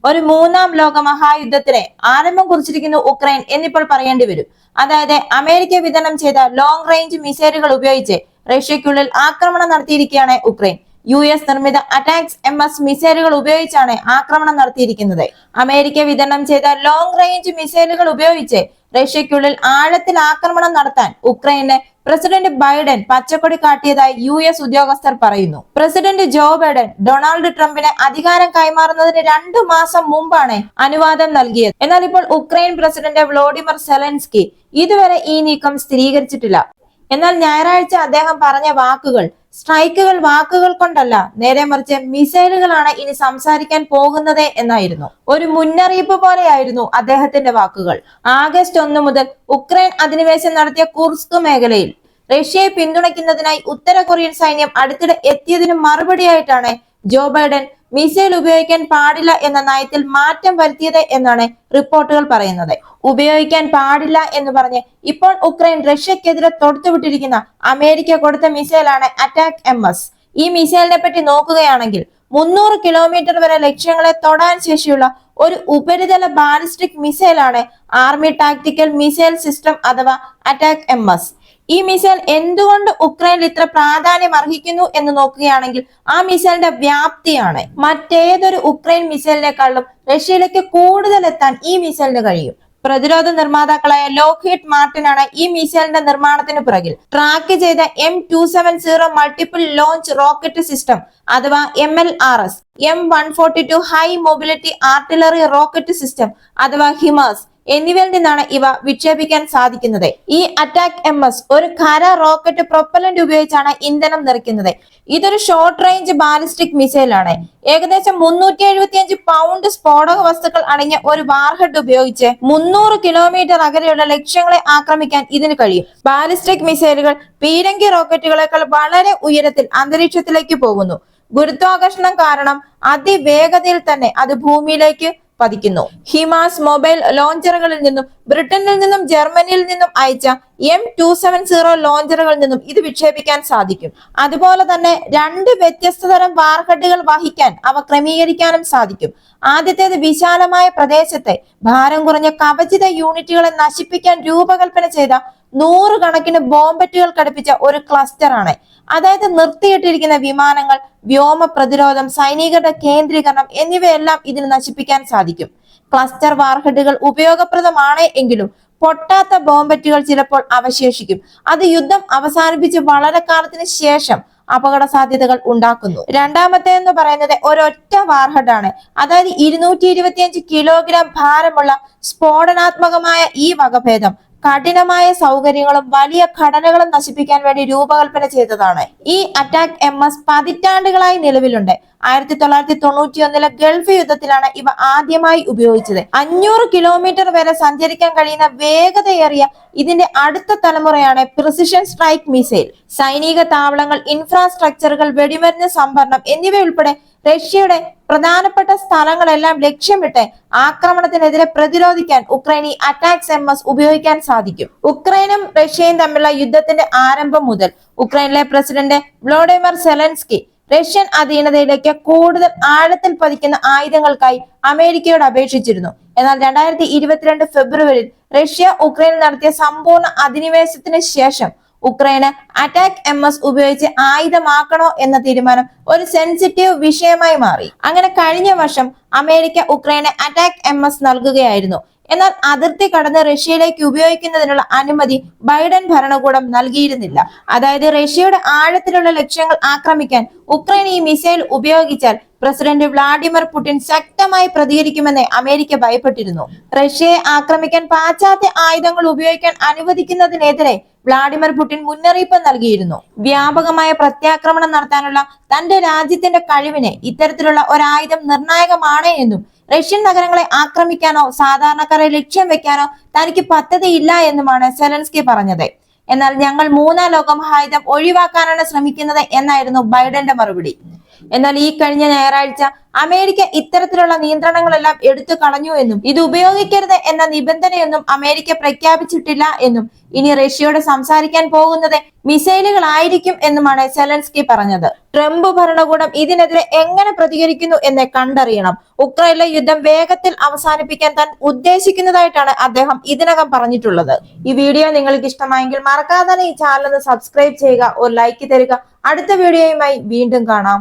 ഒരു മൂന്നാം ലോക മഹായുദ്ധത്തിന് ആരംഭം കുറിച്ചിരിക്കുന്നു ഉക്രൈൻ എന്നിപ്പോൾ പറയേണ്ടി വരും. അതായത് അമേരിക്ക വിതരണം ചെയ്ത ലോങ് റേഞ്ച് മിസൈലുകൾ ഉപയോഗിച്ച് റഷ്യക്കുള്ളിൽ ആക്രമണം നടത്തിയിരിക്കുകയാണ് ഉക്രൈൻ. US നിർമ്മിത അറ്റാക്സ് MS മിസൈലുകൾ ഉപയോഗിച്ചാണ് ആക്രമണം നടത്തിയിരിക്കുന്നത്. അമേരിക്ക വിതരണം ചെയ്ത ലോങ് റേഞ്ച് മിസൈലുകൾ ഉപയോഗിച്ച് റഷ്യക്കുള്ളിൽ ആഴത്തിൽ ആക്രമണം നടത്താൻ ഉക്രൈന് പ്രസിഡന്റ് ബൈഡൻ പച്ചക്കൊടി കാട്ടിയതായി US ഉദ്യോഗസ്ഥർ പറയുന്നു. പ്രസിഡന്റ് ജോ ബൈഡൻ ഡൊണാൾഡ് ട്രംപിന് അധികാരം കൈമാറുന്നതിന് 2 മാസം മുമ്പാണ് അനുവാദം നൽകിയത്. എന്നാൽ ഇപ്പോൾ ഉക്രൈൻ പ്രസിഡന്റ് വ്ളോഡിമിർ സെലൻസ്കി ഇതുവരെ ഈ നീക്കം സ്ഥിരീകരിച്ചിട്ടില്ല. എന്നാൽ ഞായറാഴ്ച അദ്ദേഹം പറഞ്ഞ വാക്കുകൾ സ്ട്രൈക്കുകൾ വാക്കുകൾ കൊണ്ടല്ല, നേരെ മറിച്ച് മിസൈലുകളാണ് ഇനി സംസാരിക്കാൻ പോകുന്നത് എന്നായിരുന്നു. ഒരു മുന്നറിയിപ്പ് പോലെയായിരുന്നു അദ്ദേഹത്തിന്റെ വാക്കുകൾ. ആഗസ്റ്റ് 1 മുതൽ ഉക്രൈൻ അധിനിവേശം നടത്തിയ കുർസ്ക് മേഖലയിൽ റഷ്യയെ പിന്തുണയ്ക്കുന്നതിനായി ഉത്തര കൊറിയൻ സൈന്യം അടുത്തിടെ എത്തിയതിനു മറുപടിയായിട്ടാണ് ജോ ബൈഡൻ മിസൈൽ ഉപയോഗിക്കാൻ പാടില്ല എന്ന നയത്തിൽ മാറ്റം വരുത്തിയത് എന്നാണ് റിപ്പോർട്ടുകൾ പറയുന്നത്. ഉപയോഗിക്കാൻ പാടില്ല എന്ന് പറഞ്ഞ് ഇപ്പോൾ ഉക്രൈൻ റഷ്യക്കെതിരെ തൊടുത്തുവിട്ടിരിക്കുന്ന അമേരിക്ക കൊടുത്ത മിസൈലാണ് അറ്റാക്ക് MS. ഈ മിസൈലിനെ പറ്റി നോക്കുകയാണെങ്കിൽ 300 കിലോമീറ്റർ വരെ ലക്ഷ്യങ്ങളെ തൊടാൻ ശേഷിയുള്ള ഒരു ഉപരിതല ബാലിസ്റ്റിക് മിസൈലാണ് ആർമി ടാക്ടിക്കൽ മിസൈൽ സിസ്റ്റം അഥവാ അറ്റാക്ക് MS. ഈ മിസൈൽ എന്തുകൊണ്ട് ഉക്രൈനിൽ ഇത്ര പ്രാധാന്യം അർഹിക്കുന്നു എന്ന് നോക്കുകയാണെങ്കിൽ ആ മിസൈലിന്റെ വ്യാപ്തിയാണ്. മറ്റേതൊരു ഉക്രൈൻ മിസൈലിനേക്കാളും റഷ്യയിലേക്ക് കൂടുതൽ എത്താൻ ഈ മിസൈലിന് കഴിയും. പ്രതിരോധ നിർമ്മാതാക്കളായ ലോക്ഹീഡ് മാർട്ടിനാണ് ഈ മിസൈലിന്റെ നിർമ്മാണത്തിന് പിറകിൽ. ട്രാക്ക് ചെയ്ത M270 multiple launch rocket system അഥവാ MLRS, M142 high mobility artillery rocket system അഥവാ HIMARS എന്നിവയിൽ നിന്നാണ് ഇവ വിക്ഷേപിക്കാൻ സാധിക്കുന്നത്. ഈ അറ്റാക്ക് MS ഒരു ഖര റോക്കറ്റ് പ്രൊപ്പലന്റ് ഉപയോഗിച്ചാണ് ഇന്ധനം നിറയ്ക്കുന്നത്. ഇതൊരു ഷോർട്ട് റേഞ്ച് ബാലിസ്റ്റിക് മിസൈൽ ആണ്. ഏകദേശം 375 പൗണ്ട് സ്ഫോടക വസ്തുക്കൾ അടങ്ങിയ ഒരു വാർഹെഡ് ഉപയോഗിച്ച് 300 കിലോമീറ്റർ അകലെയുള്ള ലക്ഷ്യങ്ങളെ ആക്രമിക്കാൻ ഇതിന് കഴിയും. ബാലിസ്റ്റിക് മിസൈലുകൾ പീരങ്കി റോക്കറ്റുകളെക്കാൾ വളരെ ഉയരത്തിൽ അന്തരീക്ഷത്തിലേക്ക് പോകുന്നു. ഗുരുത്വാകർഷണം കാരണം അതിവേഗതയിൽ തന്നെ അത് ഭൂമിയിലേക്ക് പതിക്കുന്നു. ഹിമാസ് മൊബൈൽ ലോഞ്ചറുകളിൽ നിന്നും ബ്രിട്ടനിൽ നിന്നും ജർമ്മനിയിൽ നിന്നും അയച്ച M270 ലോഞ്ചറുകളിൽ നിന്നും ഇത് വിക്ഷേപിക്കാൻ സാധിക്കും. അതുപോലെ തന്നെ 2 വ്യത്യസ്ത തരം വാർഹെഡുകൾ വഹിക്കാൻ അവ ക്രമീകരിക്കാനും സാധിക്കും. ആദ്യത്തേത് വിശാലമായ പ്രദേശത്തെ ഭാരം കുറഞ്ഞ കവചിത യൂണിറ്റുകളെ നശിപ്പിക്കാൻ രൂപകൽപ്പന ചെയ്ത 100 കണക്കിന് ബോംബറ്റുകൾ ഘടിപ്പിച്ച ഒരു ക്ലസ്റ്റർ ആണ്. അതായത് നിർത്തിയിട്ടിരിക്കുന്ന വിമാനങ്ങൾ, വ്യോമ പ്രതിരോധം, സൈനികരുടെ കേന്ദ്രീകരണം എന്നിവയെല്ലാം ഇതിന് നശിപ്പിക്കാൻ സാധിക്കും. ക്ലസ്റ്റർ വാർഹെഡുകൾ ഉപയോഗപ്രദമാണ് എങ്കിലും പൊട്ടാത്ത ബോംബറ്റുകൾ ചിലപ്പോൾ അവശേഷിക്കും. അത് യുദ്ധം അവസാനിപ്പിച്ച് വളരെ കാലത്തിന് ശേഷം അപകട സാധ്യതകൾ ഉണ്ടാക്കുന്നു. രണ്ടാമത്തെ എന്ന് പറയുന്നത് ഒരൊറ്റ വാർഹെഡ് ആണ്. അതായത് 225 കിലോഗ്രാം ഭാരമുള്ള സ്ഫോടനാത്മകമായ ഈ വകഭേദം കഠിനമായ സൗകര്യങ്ങളും വലിയ ഘടനകളും നശിപ്പിക്കാൻ വേണ്ടി രൂപകൽപ്പന ചെയ്തതാണ്. ഈ അറ്റാക്ക് MS പതിറ്റാണ്ടുകളായി നിലവിലുണ്ട്. 1991 ഗൾഫ് യുദ്ധത്തിലാണ് ഇവ ആദ്യമായി ഉപയോഗിച്ചത്. 500 കിലോമീറ്റർ വരെ സഞ്ചരിക്കാൻ കഴിയുന്ന വേഗതയേറിയ ഇതിന്റെ അടുത്ത തലമുറയാണ് പ്രിസിഷൻ സ്ട്രൈക്ക് മിസൈൽ. സൈനിക താവളങ്ങൾ, ഇൻഫ്രാസ്ട്രക്ചറുകൾ, വെടിമരുന്ന് സംഭരണം എന്നിവയുൾപ്പെടെ റഷ്യയുടെ പ്രധാനപ്പെട്ട സ്ഥലങ്ങളെല്ലാം ലക്ഷ്യമിട്ട് ആക്രമണത്തിനെതിരെ പ്രതിരോധിക്കാൻ ഉക്രൈനി അറ്റാക്സ് MS ഉപയോഗിക്കാൻ സാധിക്കും. ഉക്രൈനും റഷ്യയും തമ്മിലുള്ള യുദ്ധത്തിന്റെ ആരംഭം മുതൽ ഉക്രൈനിലെ പ്രസിഡന്റ് വ്ളോഡിമിർ സെലൻസ്കി റഷ്യൻ അധീനതയിലേക്ക് കൂടുതൽ ആഴത്തിൽ പതിക്കുന്ന ആയുധങ്ങൾക്കായി അമേരിക്കയോട് അപേക്ഷിച്ചിരുന്നു. എന്നാൽ 2022 ഫെബ്രുവരിയിൽ റഷ്യ ഉക്രൈനിൽ നടത്തിയ സമ്പൂർണ്ണ അധിനിവേശത്തിന് ശേഷം ഉക്രൈന് അറ്റാക്ക് MS ഉപയോഗിച്ച് ആയുധമാക്കണോ എന്ന തീരുമാനം ഒരു സെൻസിറ്റീവ് വിഷയമായി മാറി. അങ്ങനെ കഴിഞ്ഞ വർഷം അമേരിക്ക ഉക്രൈന് അറ്റാക്ക് MS നൽകുകയായിരുന്നു. എന്നാൽ അതിർത്തി കടന്ന് റഷ്യയിലേക്ക് ഉപയോഗിക്കുന്നതിനുള്ള അനുമതി ബൈഡൻ ഭരണകൂടം നൽകിയിരുന്നില്ല. അതായത് റഷ്യയുടെ ആഴത്തിലുള്ള ലക്ഷ്യങ്ങൾ ആക്രമിക്കാൻ ഉക്രൈൻ ഈ മിസൈൽ ഉപയോഗിച്ചാൽ പ്രസിഡന്റ് വ്ളാഡിമിർ പുടിൻ ശക്തമായി പ്രതികരിക്കുമെന്ന് അമേരിക്ക ഭയപ്പെട്ടിരുന്നു. റഷ്യയെ ആക്രമിക്കാൻ പാശ്ചാത്യ ആയുധങ്ങൾ ഉപയോഗിക്കാൻ അനുവദിക്കുന്നതിനെതിരെ വ്ളാഡിമിർ പുടിൻ മുന്നറിയിപ്പ് നൽകിയിരുന്നു. വ്യാപകമായ പ്രത്യാക്രമണം നടത്താനുള്ള തന്റെ രാജ്യത്തിന്റെ കഴിവിന് ഇത്തരത്തിലുള്ള ഒരായുധം നിർണായകമാണ് എന്നും റഷ്യൻ നഗരങ്ങളെ ആക്രമിക്കാനോ സാധാരണക്കാരെ ലക്ഷ്യം വെക്കാനോ തനിക്ക് പദ്ധതിയില്ല എന്നുമാണ് സെലൻസ്കി പറഞ്ഞത്. എന്നാൽ ഞങ്ങൾ മൂന്നാം ലോക മഹായുദ്ധം ഒഴിവാക്കാനാണ് ശ്രമിക്കുന്നത് എന്നായിരുന്നു ബൈഡന്റെ മറുപടി. എന്നാൽ ഈ കഴിഞ്ഞ ഞായറാഴ്ച അമേരിക്ക ഇത്തരത്തിലുള്ള നിയന്ത്രണങ്ങളെല്ലാം എടുത്തു കളഞ്ഞു എന്നും ഇത് ഉപയോഗിക്കരുത് എന്ന നിബന്ധനയൊന്നും അമേരിക്ക പ്രഖ്യാപിച്ചിട്ടില്ല എന്നും ഇനി റഷ്യയോട് സംസാരിക്കാൻ പോകുന്നത് മിസൈലുകളായിരിക്കും എന്നുമാണ് സെലൻസ്കി പറഞ്ഞത്. ട്രംപ് ഭരണകൂടം ഇതിനെതിരെ എങ്ങനെ പ്രതികരിക്കുന്നു എന്ന് കണ്ടറിയണം. ഉക്രൈനിലെ യുദ്ധം വേഗത്തിൽ അവസാനിപ്പിക്കാൻ താൻ ഉദ്ദേശിക്കുന്നതായിട്ടാണ് അദ്ദേഹം ഇതിനകം പറഞ്ഞിട്ടുള്ളത്. ഈ വീഡിയോ നിങ്ങൾക്ക് ഇഷ്ടമായെങ്കിൽ മറക്കാതെ ഈ ചാനൽ ഒന്ന് സബ്സ്ക്രൈബ് ചെയ്യുക, ഒരു ലൈക്ക് തരിക. അടുത്ത വീഡിയോയുമായി വീണ്ടും കാണാം.